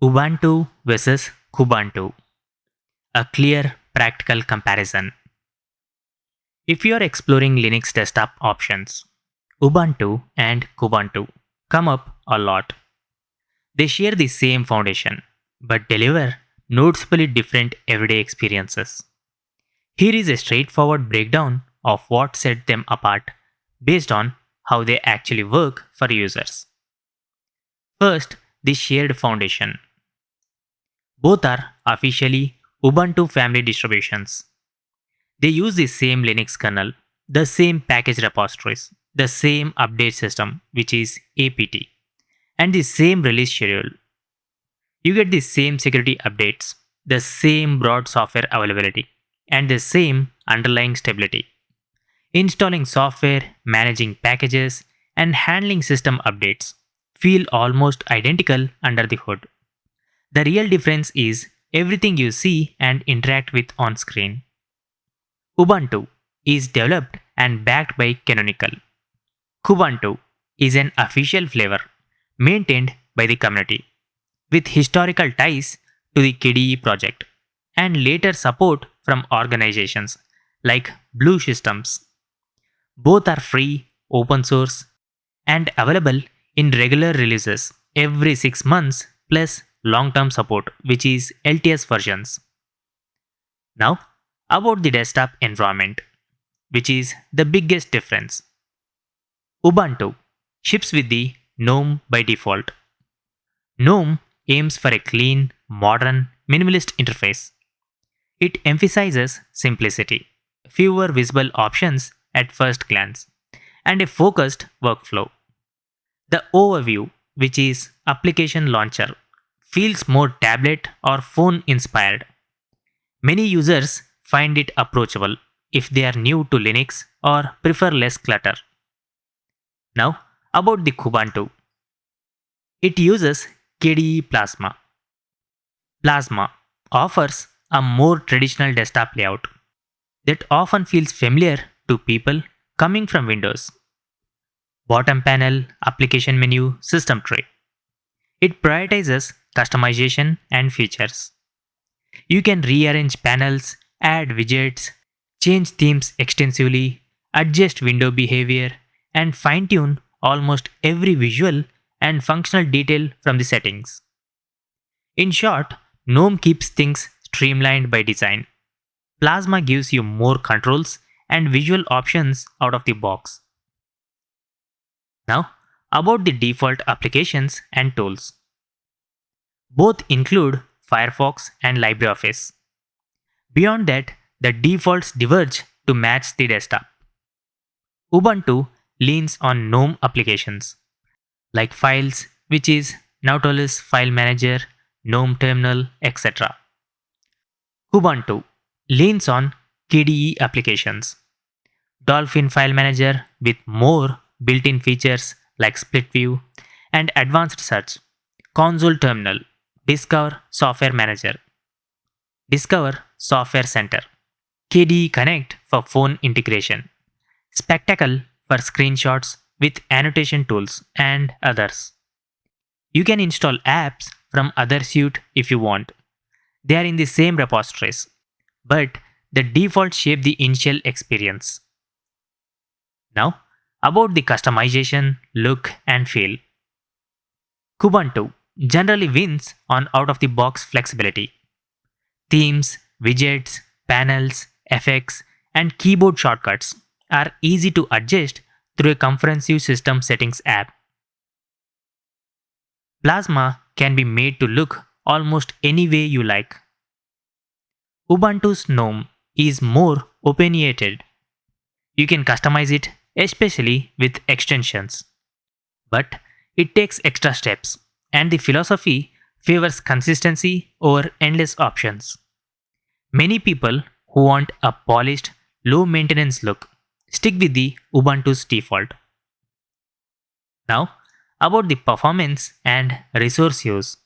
Ubuntu versus Kubuntu. A clear, practical comparison. If you are exploring Linux desktop options, Ubuntu and Kubuntu come up a lot. They share the same foundation, but deliver noticeably different everyday experiences. Here is a straightforward breakdown of what set them apart based on how they actually work for users. First, the shared foundation. Both are officially Ubuntu family distributions. They use the same Linux kernel, the same package repositories, the same update system, which is apt, and the same release schedule. You get the same security updates, the same broad software availability, and the same underlying stability. Installing software, managing packages, and handling system updates feel almost identical under the hood. The real difference is everything you see and interact with on screen. Ubuntu is developed and backed by Canonical. Kubuntu is an official flavor maintained by the community with historical ties to the KDE project and later support from organizations like Blue Systems. Both are free, open source, and available in regular releases every 6 months plus long term support, which is LTS versions. Now, about the desktop environment, which is the biggest difference. Ubuntu ships with the GNOME by default. GNOME aims for a clean, modern, minimalist interface. It emphasizes simplicity, fewer visible options at first glance, and a focused workflow. The overview, which is application launcher, feels more tablet or phone inspired. Many users find it approachable if they are new to Linux or prefer less clutter. Now, about the Kubuntu. It uses KDE Plasma. Plasma offers a more traditional desktop layout that often feels familiar to people coming from Windows. Bottom panel, application menu, system tray. It prioritizes customization and features. You can rearrange panels, add widgets, change themes extensively, adjust window behavior, and fine tune almost every visual and functional detail from the settings. In short, GNOME keeps things streamlined by design. Plasma gives you more controls and visual options out of the box. Now, about the default applications and tools. Both include Firefox and LibreOffice. Beyond that, the defaults diverge to match the desktop. Ubuntu leans on GNOME applications like Files, which is Nautilus File Manager, GNOME Terminal, etc. Kubuntu leans on KDE applications, Dolphin File Manager with more built-in features like split view and advanced search, Console Terminal, Discover Software Manager, Discover Software Center, KDE Connect for phone integration, Spectacle for screenshots with annotation tools, and others. You can install apps from other suite if you want. They are in the same repositories, but the default shape the initial experience. Now, about the customization, look, and feel. Kubuntu generally wins on out of the box flexibility. Themes, widgets, panels, effects, and keyboard shortcuts are easy to adjust through a comprehensive system settings app. Plasma can be made to look almost any way you like. Ubuntu's GNOME is more opinionated. You can customize it, especially with extensions. But it takes extra steps, and the philosophy favors consistency over endless options. Many people who want a polished, low maintenance look stick with the Ubuntu's default. Now, about the performance and resource use.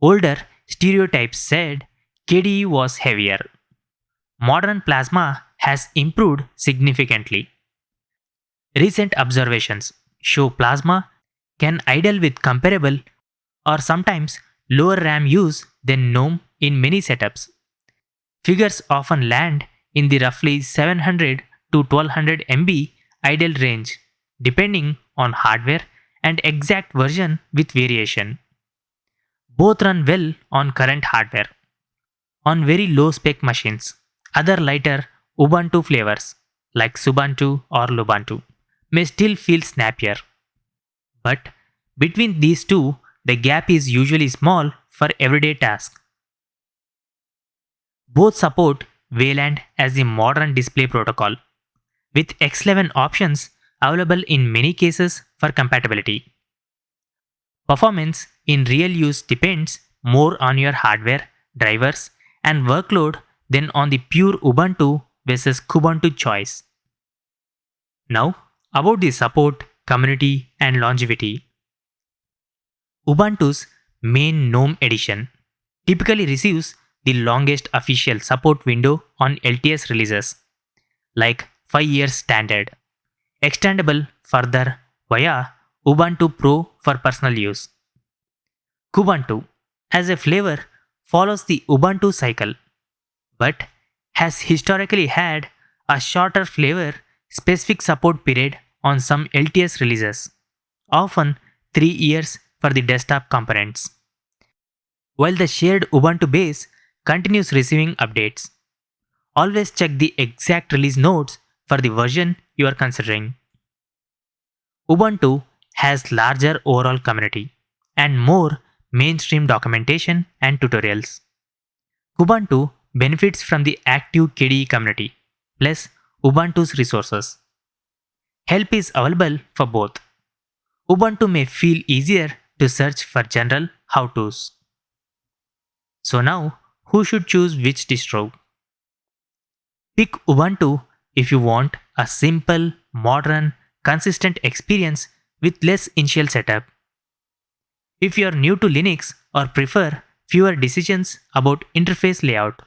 Older stereotypes said KDE was heavier. Modern Plasma has improved significantly. Recent observations show Plasma can idle with comparable or sometimes lower RAM use than GNOME in many setups. Figures often land in the roughly 700 to 1200 MB idle range, depending on hardware and exact version with variation. Both run well on current hardware. On very low spec machines, other lighter Ubuntu flavors like Subuntu or Lubuntu may still feel snappier. But between these two, the gap is usually small for everyday tasks. Both support Wayland as the modern display protocol, with X11 options available in many cases for compatibility. Performance in real use depends more on your hardware, drivers, and workload than on the pure Ubuntu versus Kubuntu choice. Now, about the support, community, and longevity. Ubuntu's main GNOME edition typically receives the longest official support window on LTS releases, like 5 years standard, extendable further via Ubuntu Pro for personal use. Kubuntu, as a flavor, follows the Ubuntu cycle, but has historically had a shorter flavor specific support period on some LTS releases, often 3 years for the desktop components, while the shared Ubuntu base continues receiving updates. Always check the exact release notes for the version you are considering. Ubuntu has larger overall community and more mainstream documentation and tutorials. Kubuntu benefits from the active KDE community, plus Ubuntu's resources. Help is available for both. Ubuntu may feel easier to search for general how-tos. So now, who should choose which distro? Pick Ubuntu if you want a simple, modern, consistent experience with less initial setup. If you are new to Linux or prefer fewer decisions about interface layout,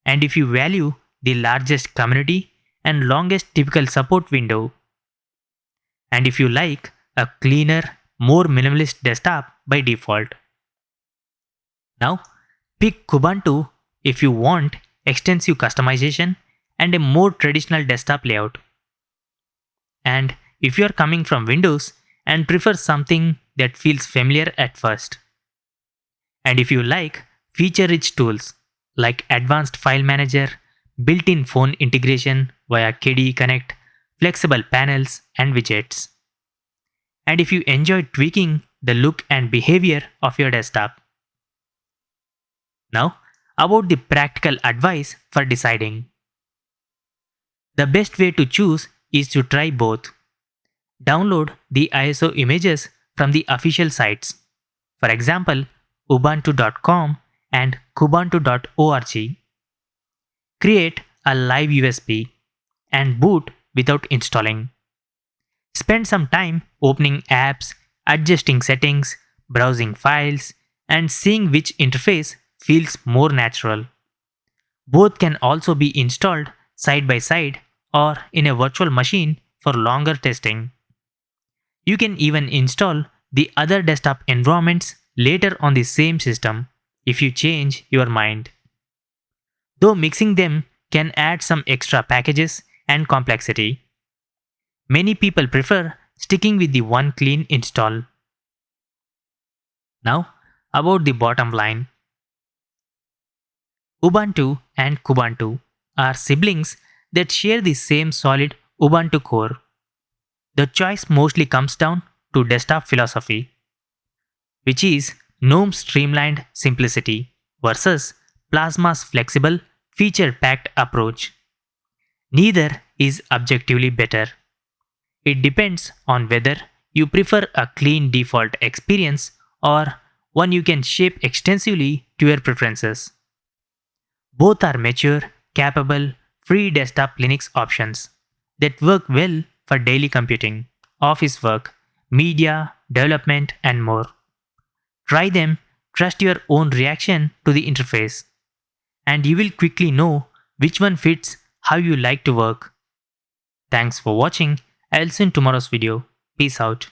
and if you value the largest community and longest typical support window, and if you like a cleaner, more minimalist desktop by default. Now, pick Kubuntu if you want extensive customization and a more traditional desktop layout. And if you are coming from Windows and prefer something that feels familiar at first. And if you like feature-rich tools like Advanced File Manager, built-in phone integration via KDE Connect, flexible panels and widgets. And if you enjoy tweaking the look and behavior of your desktop. Now, about the practical advice for deciding. The best way to choose is to try both. Download the ISO images from the official sites. For example, ubuntu.com and kubuntu.org. Create a live USB and boot without installing. Spend some time opening apps, adjusting settings, browsing files, and seeing which interface feels more natural. Both can also be installed side by side or in a virtual machine for longer testing. You can even install the other desktop environments later on the same system if you change your mind. Though mixing them can add some extra packages and complexity. Many people prefer sticking with the one clean install. Now, about the bottom line. Ubuntu and Kubuntu are siblings that share the same solid Ubuntu core. The choice mostly comes down to desktop philosophy, which is GNOME's streamlined simplicity versus Plasma's flexible, feature-packed approach. Neither is objectively better. It depends on whether you prefer a clean default experience or one you can shape extensively to your preferences. Both are mature, capable, free desktop Linux options that work well for daily computing, office work, media, development, and more. Try them, trust your own reaction to the interface, and you will quickly know which one fits how you like to work. Thanks for watching. I'll see you in tomorrow's video. Peace out.